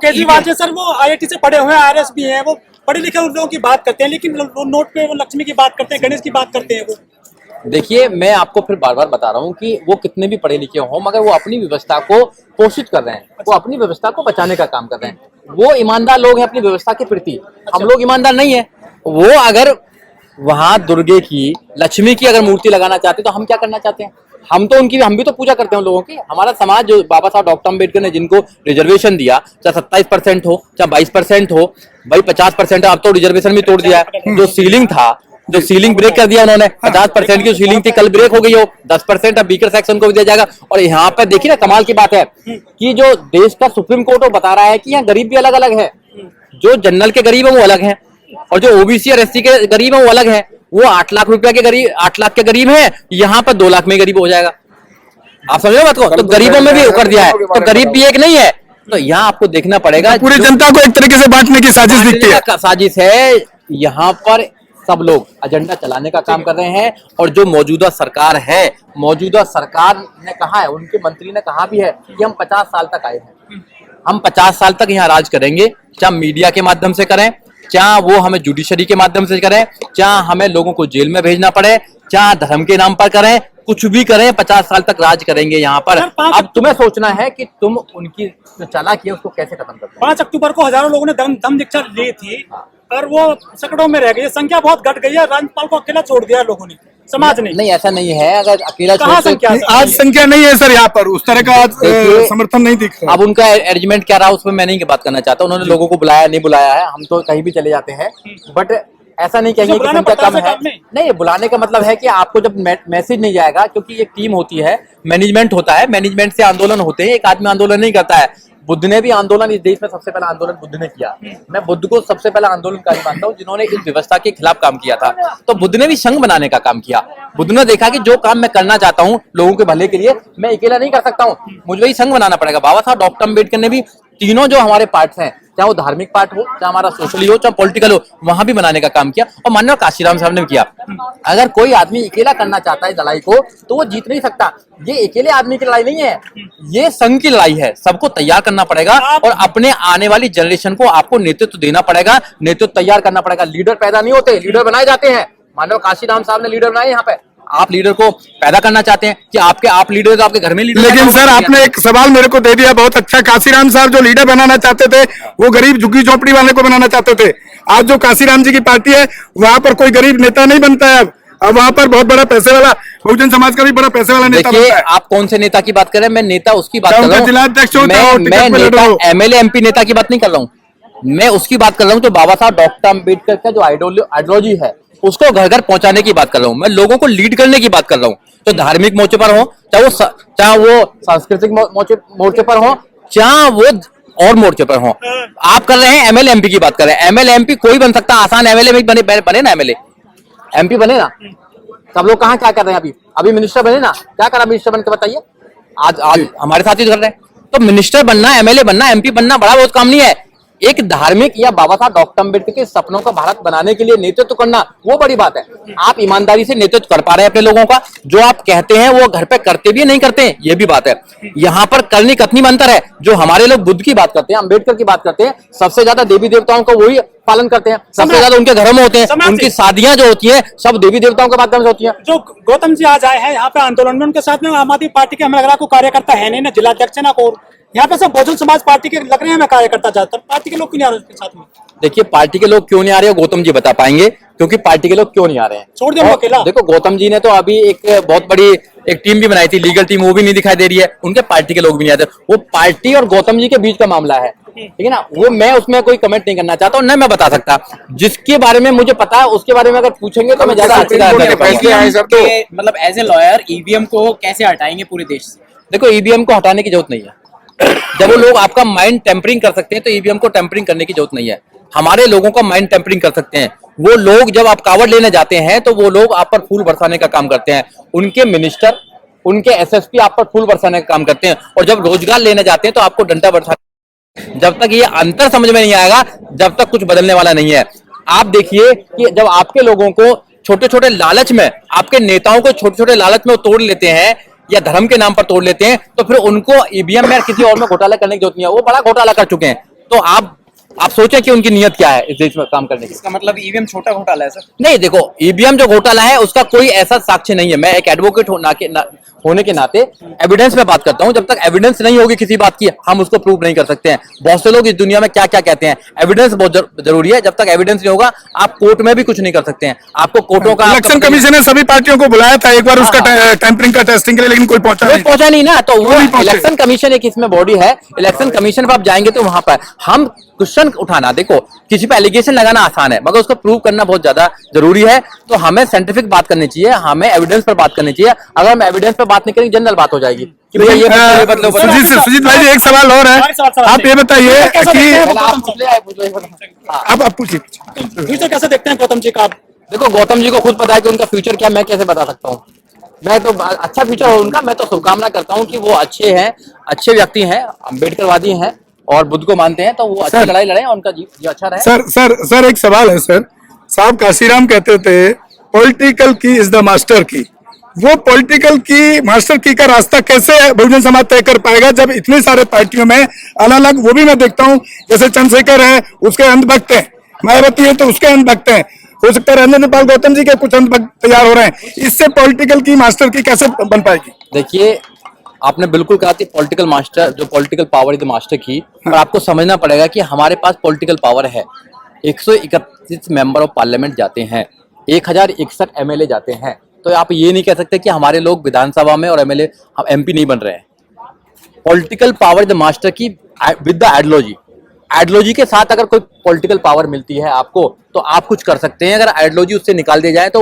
Kejriwal ji sir वो IIT से पढ़े हुए हैं, आरएस भी हैं, वो पढ़े लिखे लोगों की बात करते हैं, लेकिन वो नोट पे वो लक्ष्मी की बात करते हैं, गणेश की बात करते हैं। वो देखिए, मैं आपको फिर बार बार बता रहा हूँ कि वो कितने भी पढ़े लिखे हों, मगर वो अपनी व्यवस्था को पोषित कर रहे हैं, वो अपनी व्यवस्था को बचाने का काम कर रहे हैं। वो ईमानदार लोग हैं अपनी व्यवस्था के प्रति। हम लोग ईमानदार नहीं है। वो अगर वहां दुर्गे की, लक्ष्मी की अगर मूर्ति लगाना चाहते तो हम क्या करना चाहते हैं? हम भी तो पूजा करते हैं उन लोगों की। हमारा समाज जो बाबा साहब डॉक्टर अम्बेडकर ने जिनको रिजर्वेशन दिया, चाहे 27% हो, चाहे 22% हो, भाई 50% अब तो रिजर्वेशन भी तोड़ दिया है। जो सीलिंग था, जो सीलिंग ब्रेक कर दिया उन्होंने, 50% की सीलिंग थी, कल ब्रेक हो गई हो, 10% अब वीकर सेक्शन को भी दिया जाएगा। और यहाँ पर देखिए ना, कमाल की बात है कि जो देश का सुप्रीम कोर्ट वो बता रहा है कि यहाँ गरीब भी अलग अलग है। जो जनरल के गरीब है वो अलग है, और जो ओबीसी और एससी के गरीब है वो अलग है। वो 8 लाख रुपया के गरीब, 8 लाख के गरीब है, यहाँ पर 2 लाख में गरीब हो जाएगा। आप समझो बात को? तो गरीबों में भी कर दिया है, तो गरीब भी एक नहीं है। तो यहाँ आपको देखना पड़ेगा, पूरी जनता को एक तरीके से बांटने की साजिश दिखती है। साजिश है। यहाँ पर सब लोग एजेंडा चलाने का काम कर रहे हैं। और जो मौजूदा सरकार है, मौजूदा सरकार ने कहा है, उनके मंत्री ने कहा भी है कि हम 50 साल तक आए हैं, हम 50 साल तक यहाँ राज करेंगे, चाहे मीडिया के माध्यम से करें, चाहे वो हमें जुडिशरी के माध्यम से करें, चाहे हमें लोगों को जेल में भेजना पड़े, चाहे धर्म के नाम पर करें, कुछ भी करें, 50 साल तक राज करेंगे यहाँ पर। अब तुम्हें सोचना है कि तुम उनकी जो चालाकी है उसको कैसे खत्म करते हो। 5 अक्टूबर को हजारों लोगों ने दम दीक्षा ली थी और वो सैकड़ों में रह गई, संख्या बहुत घट गई है। राज्यपाल को अकेला छोड़ दिया लोगों ने, समाज ने। नहीं, ऐसा नहीं है। अगर अकेला आज संख्या नहीं है सर, यहाँ पर उस तरह का आज समर्थन नहीं दिख रहा। अब उनका अरेंजमेंट क्या रहा उसमें मैं नहीं बात करना चाहता। उन्होंने लोगों को बुलाया नहीं बुलाया है, हम तो कहीं भी चले जाते हैं, बट ऐसा नहीं कहेंगे कि संख्या कम है। नहीं, बुलाने का मतलब है कि आपको जब मैसेज नहीं जाएगा, क्योंकि एक टीम होती है, मैनेजमेंट होता है, मैनेजमेंट से आंदोलन होते हैं। एक आदमी आंदोलन नहीं करता है। बुद्ध ने भी आंदोलन, इस देश में सबसे पहला आंदोलन बुद्ध ने किया। मैं बुद्ध को सबसे पहला आंदोलनकारी मानता हूँ जिन्होंने इस व्यवस्था के खिलाफ काम किया था। तो बुद्ध ने भी संघ बनाने का काम किया। बुद्ध ने देखा कि जो काम मैं करना चाहता हूँ लोगों के भले के लिए, मैं अकेला नहीं कर सकता हूँ, मुझे वही संघ बनाना पड़ेगा। बाबा साहब डॉक्टर अम्बेडकर ने भी तीनों जो हमारे पार्ट्स हैं, चाहे वो धार्मिक पार्ट हो, चाहे हमारा सोशली हो, चाहे पॉलिटिकल हो, वहां भी बनाने का काम किया। और माननीय काशीराम साहब ने भी किया। अगर कोई आदमी अकेला करना चाहता है लड़ाई को, तो वो जीत नहीं सकता। ये अकेले आदमी की लड़ाई नहीं है, ये संघ की लड़ाई है। सबको तैयार करना पड़ेगा और अपने आने वाली जनरेशन को आपको नेतृत्व देना पड़ेगा, नेतृत्व तैयार करना पड़ेगा। लीडर पैदा नहीं होते, लीडर बनाए जाते हैं। माननीय काशीराम साहब ने लीडर बनाए यहाँ पे। आप लीडर को पैदा करना चाहते हैं कि आप लीडर तो आपके घर में लीडर। लेकिन सर आपने एक सवाल मेरे को दे दिया बहुत अच्छा। काशीराम साहब जो लीडर बनाना चाहते थे वो गरीब झुग्गी झोपड़ी वाले को बनाना चाहते थे। आज जो काशीराम जी की पार्टी है वहां पर कोई गरीब नेता नहीं बनता है। अब वहां पर बहुत बड़ा पैसे वाला, बहुजन समाज का भी बड़ा पैसे वाला नेता बनता है। आप कौन से नेता की बात कर रहे हैं? मैं नेता उसकी बात कर रहा हूँ, जिलाध्यक्ष मैं एमएलए एमपी नेता की बात नहीं कर रहा हूँ। मैं उसकी बात कर रहा हूँ जो बाबा साहब डॉक्टर अम्बेडकर का जो आइडियोलॉजी है उसको घर घर पहुंचाने की बात कर रहा हूँ। मैं लोगों को लीड करने की बात कर रहा हूँ। तो धार्मिक मोर्चे पर हो, चाहे वो सांस्कृतिक मोर्चे पर हो, चाहे वो और मोर्चे पर हो। आप कर रहे हैं एमएलए एमपी की बात कर रहे हैं। एमएलए एमपी कोई बन सकता है, आसान एमएलए बने ना, एमएलए एमपी बने ना। सब लोग कहाँ क्या कर रहे हैं? अभी मिनिस्टर बने ना, क्या करा मिनिस्टर बन के बताइए? आज हमारे साथ ही कर रहे हैं। तो मिनिस्टर बनना, एमएलए बनना, एमपी बनना बड़ा बहुत काम नहीं है। एक धार्मिक या बाबा साहब डॉक्टर अम्बेडकर के सपनों का भारत बनाने के लिए नेतृत्व करना, वो बड़ी बात है। आप ईमानदारी से नेतृत्व कर पा रहे हैं अपने लोगों का। जो आप कहते हैं वो घर पे करते भी नहीं करते हैं, ये भी बात है। यहाँ पर करनी कथनी में अंतर है। जो हमारे लोग बुद्ध की बात करते हैं, अम्बेडकर की बात करते हैं, सबसे ज्यादा देवी देवताओं को वही पालन करते हैं, सबसे ज्यादा उनके घरों में होते हैं। उनकी शादियां जो होती है सब देवी देवताओं के माध्यम से होती है। जो गौतम जी आज आए हैं यहाँ पे आंदोलन में, उनके साथ में आम आदमी पार्टी के हमें लग रहा को कार्यकर्ता है नहीं, ना जिलाध्यक्ष ना को। यहाँ पे सब बहुजन समाज पार्टी के लग रहे हैं कार्यकर्ता, ज्यादातर पार्टी के लोग क्यों नहीं आ रहे उसके साथ में? देखिए, पार्टी के लोग क्यों नहीं आ रहे गौतम जी बता पाएंगे, क्योंकि पार्टी के लोग क्यों नहीं आ रहे हैं। छोड़ दिया अकेला। देखो, गौतम जी ने तो अभी एक बहुत बड़ी एक टीम भी बनाई थी, लीगल टीम, वो भी नहीं दिखाई दे रही है। उनके पार्टी के लोग भी नहीं आते। वो पार्टी और गौतम जी के बीच का मामला है, ठीक है ना। वो मैं उसमें कोई कमेंट नहीं करना चाहता हूँ, न मैं बता सकता। जिसके बारे में मुझे पता है उसके बारे में अगर पूछेंगे तो मैं ज्यादा अच्छी मतलब एज ए लॉयर ईवीएम को कैसे हटाएंगे पूरे देश से? देखो, ईवीएम को हटाने की जरूरत नहीं है। जब वो लोग आपका माइंड टेम्परिंग कर सकते हैं तो ईवीएम को टेम्परिंग करने की जरूरत नहीं है। हमारे लोगों का माइंड टेम्परिंग कर सकते हैं वो लोग। जब आप कावड़ लेने जाते हैं तो वो लोग आप पर फूल बरसाने का काम करते हैं। उनके मिनिस्टर, उनके एसएसपी आप पर फूल बरसाने का काम करते हैं। और जब रोजगार लेने जाते हैं तो आपको डंडा बरसाने। जब तक ये अंतर समझ में नहीं आएगा, जब तक कुछ बदलने वाला नहीं है। आप देखिए कि जब आपके लोगों को छोटे छोटे लालच में, आपके नेताओं को छोटे छोटे लालच में तोड़ लेते हैं या धर्म के नाम पर तोड़ लेते हैं, तो फिर उनको ईवीएम में किसी और में घोटाला करने की जरूरत नहीं है। वो बड़ा घोटाला कर चुके हैं। तो आप सोचें कि उनकी नियत क्या है इस देश में काम करने की। इसका मतलब ईवीएम छोटा घोटाला है सर। नहीं, देखो, ईवीएम जो घोटाला है उसका कोई ऐसा साक्ष्य नहीं है। मैं एक एडवोकेट होने के नाते एविडेंस पे बात करता हूं। जब तक एविडेंस नहीं होगी किसी बात की, हम उसको प्रूव नहीं कर सकते हैं। बहुत से लोग इस दुनिया में क्या क्या कहते हैं, एविडेंस बहुत जरूरी है। जब तक एविडेंस नहीं होगा आप कोर्ट में भी कुछ नहीं कर सकते हैं। आपको कोर्टों का इलेक्शन कमीशन ने सभी पार्टियों को बुलाया था एक बार उसका टेम्परिंग का टेस्टिंग के लिए, लेकिन कोई पहुंचा नहीं ना। तो वो नहीं पहुंचे। इलेक्शन कमीशन एक इसमें बॉडी है, इलेक्शन कमीशन पर आप जाएंगे तो वहां पर हम क्वेश्चन उठाना, देखो किसी पे एलिगेशन लगाना आसान है मगर उसको प्रूव करना बहुत ज्यादा जरूरी है। तो हमें साइंटिफिक बात करनी चाहिए, हमें एविडेंस पर बात करनी चाहिए। अगर हम एविडेंस पर बात नहीं करेंगे जनरल बात हो जाएगी कि भैया ये बदलो। सुजीत भाई जी एक सवाल और है, आप ये बताइए कि आप पूछिए। फ्यूचर कैसे देखते हैं गौतम जी का आप? देखो, गौतम जी को खुद पता है कि उनका फ्यूचर क्या, मैं कैसे बता सकता हूँ। मैं तो अच्छा फ्यूचर हो उनका, मैं तो शुभकामना करता हूँ कि वो अच्छे हैं, अच्छे व्यक्ति हैं, अम्बेडकरवादी हैं और बुद्ध को मानते हैं, तो वो अच्छी लड़ाई लड़े, उनका जीवन अच्छा रहे। सर एक सवाल है सर। साहब काशीराम कहते थे पॉलिटिकल की इज द मास्टर की। वो पॉलिटिकल की मास्टर की का रास्ता कैसे बहुजन समाज तय कर पाएगा जब इतने सारे पार्टियों में अलग अलग, वो भी मैं देखता हूँ जैसे चंद्रशेखर है उसके अंधभक्त हैं, मायावती है तो उसके अंधभक्त हैं, हो सकता है राजेंद्र पाल गौतम जी के कुछ अंधभक्त तैयार हो रहे हैं। इससे पॉलिटिकल की मास्टर की कैसे बन पाएगी? देखिए, आपने बिल्कुल कहा कि पॉलिटिकल मास्टर, जो political power is the master की, पर आपको समझना पड़ेगा कि हमारे पास पॉलिटिकल पावर है। 131 मेंबर ऑफ पार्लियामेंट जाते हैं, 1061 एमएलए जाते हैं, तो आप ये नहीं कह सकते कि हमारे लोग विधानसभा में और एमएलए एमपी नहीं बन रहे हैं। पॉलिटिकल पावर द मास्टर की विद द आइडियोलॉजी, आइडियोलॉजी के साथ अगर कोई पॉलिटिकल पावर मिलती है आपको तो आप कुछ कर सकते हैं। अगर आइडियोलॉजी उससे निकाल दी जाए तो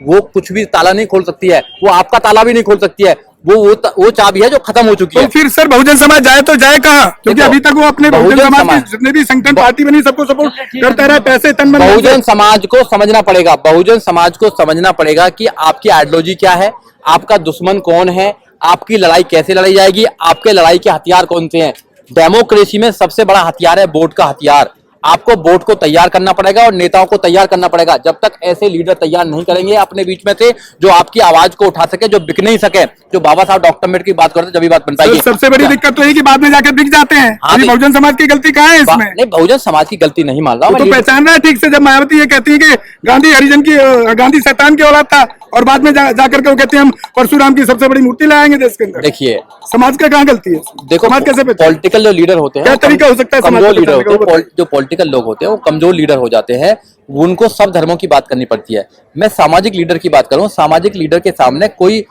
वो कुछ भी ताला नहीं खोल सकती है, वो आपका ताला भी नहीं खोल सकती है। वो चाबी है जो खत्म हो चुकी है। तो फिर सर बहुजन समाज जाए तो जाए कहाँ? क्योंकि अभी तक वो अपने बहुजन समाज की जितने भी संगठन पार्टी बनी सबको सपोर्ट करता रहा, पैसे तन मन। बहुजन समाज को समझना पड़ेगा, बहुजन समाज को समझना पड़ेगा कि आपकी आइडियोलॉजी क्या है, आपका दुश्मन कौन है, आपकी लड़ाई कैसे लड़ी जाएगी, आपके लड़ाई के हथियार कौन से हैं। डेमोक्रेसी में सबसे बड़ा हथियार है वोट का हथियार। आपको वोट को तैयार करना पड़ेगा और नेताओं को तैयार करना पड़ेगा। जब तक ऐसे लीडर तैयार नहीं करेंगे अपने बीच में से जो आपकी आवाज को उठा सके, जो बिक नहीं सके, जो बाबा साहब डॉक्टर अम्बेडकर की बात करते हैं, जब बात बन पाएगी। सबसे बड़ी दिक्कत तो है कि बाद में जाकर बिक जाते हैं। बहुजन समाज की गलती कहाँ है इसमें? नहीं, बहुजन समाज की गलती नहीं मान रहा हूं। तो पहचान रहा है ठीक से। जब मायावती ये कहती है कि गांधी हरिजन की, गांधी शैतान की औलाद था, और बाद में जाकर के वो कहते हैं हम परशुराम की सबसे बड़ी मूर्ति लाएंगे देश के अंदर। देखिए, समाज का कहाँ गलती है? देखो, समाज कैसे पॉलिटिकल जो लीडर होते हैं, क्या तरीका हो सकता है? कमजोर लीडर होते हैं, जो पॉलिटिकल लोग होते हैं वो कमजोर लीडर हो जाते हैं। उनको सब धर्मों की बात करनी पड़ती है। मैं सामाजिक लीडर की बात करूं, सामाजिक लीडर के सामने कोई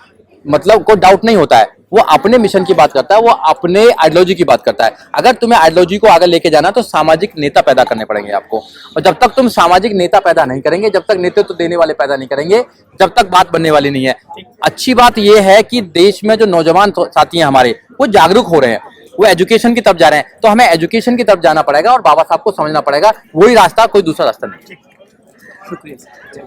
डाउट नहीं होता है। वो अपने मिशन की बात करता है, वो अपने आइडियोलॉजी की बात करता है। अगर तुम्हें आइडियोलॉजी को आगे लेके जाना तो सामाजिक नेता पैदा करने पड़ेंगे आपको, और जब तक तुम सामाजिक नेता पैदा नहीं करेंगे, जब तक नेतृत्व देने वाले पैदा नहीं करेंगे, जब तक बात बनने वाली नहीं है। अच्छी बात यह है कि देश में जो नौजवान साथी हैं हमारे, वो जागरूक हो रहे हैं, वो एजुकेशन की तरफ जा रहे हैं। तो हमें एजुकेशन की तरफ जाना पड़ेगा और बाबा साहब को समझना पड़ेगा, वही रास्ता, कोई दूसरा रास्ता नहीं।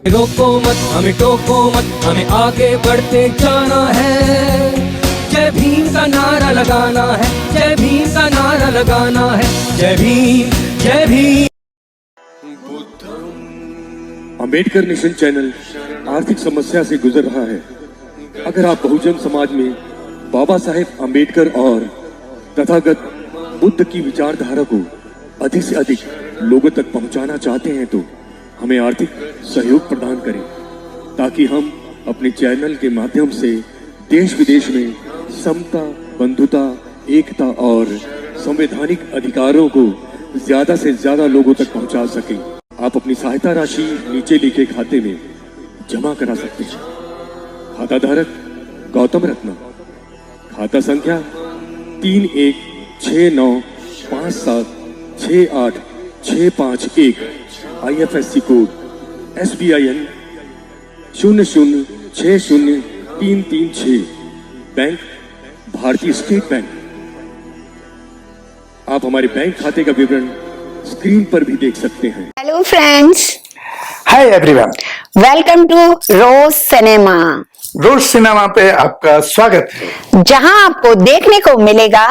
रोको मत, हमें टोको मत, हमें आगे बढ़ते जाना है। जय भीम का नारा लगाना है, जय भीम का नारा लगाना है, जय भीम, जय भीम। अंबेडकर नेशन चैनल आर्थिक समस्या से गुजर रहा है। अगर आप बहुजन समाज में बाबा साहेब अंबेडकर और तथागत बुद्ध की विचारधारा को अधिक से अधिक लोगों तक पहुंचाना चाहते हैं तो हमें आर्थिक सहयोग प्रदान करें, ताकि हम अपने चैनल के माध्यम से देश विदेश में समता, बंधुता, एकता और संवैधानिक अधिकारों को ज्यादा से ज्यादा लोगों तक पहुंचा सकें। आप अपनी सहायता राशि नीचे लिखे खाते में जमा करा सकते हैं। खाता धारक गौतम रत्ना, खाता संख्या 316957686551, IFSC कोड SBIN 00603336, बैंक भारतीय स्टेट बैंक। आप हमारे बैंक खाते का विवरण स्क्रीन पर भी देख सकते हैं। Hello friends, hi everyone, welcome to Rose cinema. Rose cinema पे आपका स्वागत है, जहां आपको देखने को मिलेगा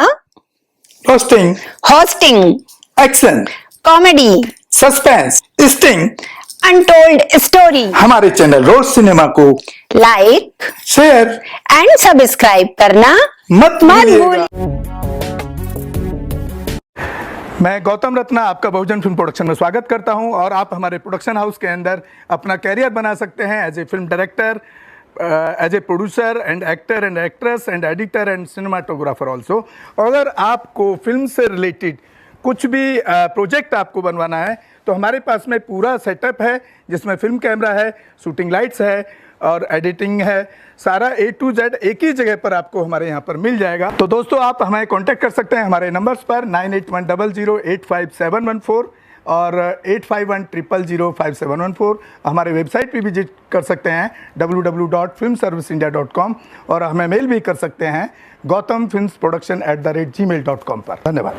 roasting, hosting, action, comedy, suspense, sting, untold story. हमारे चैनल रोज सिनेमा को लाइक, शेयर एंड सब्सक्राइब करना मत भूलिएगा। मैं गौतम रत्ना आपका बहुजन फिल्म प्रोडक्शन में स्वागत करता हूं और आप हमारे प्रोडक्शन हाउस के अंदर अपना कैरियर बना सकते हैं as a film director, as a producer and actor and actress and editor and cinematographer also. अगर आपको फिल्म से रिलेटेड कुछ भी प्रोजेक्ट आपको बनवाना है तो हमारे पास में पूरा सेटअप है, जिसमें फिल्म कैमरा है, शूटिंग लाइट्स है और एडिटिंग है। सारा A to Z एक ही जगह पर आपको हमारे यहाँ पर मिल जाएगा। तो दोस्तों आप हमें कांटेक्ट कर सकते हैं हमारे नंबर्स पर 9810085714 और 8510005714। हमारे वेबसाइट पे विजिट कर सकते हैं www.filmserviceindia.com और हमें मेल भी कर सकते हैं gautamfilmsproduction@gmail.com पर। धन्यवाद।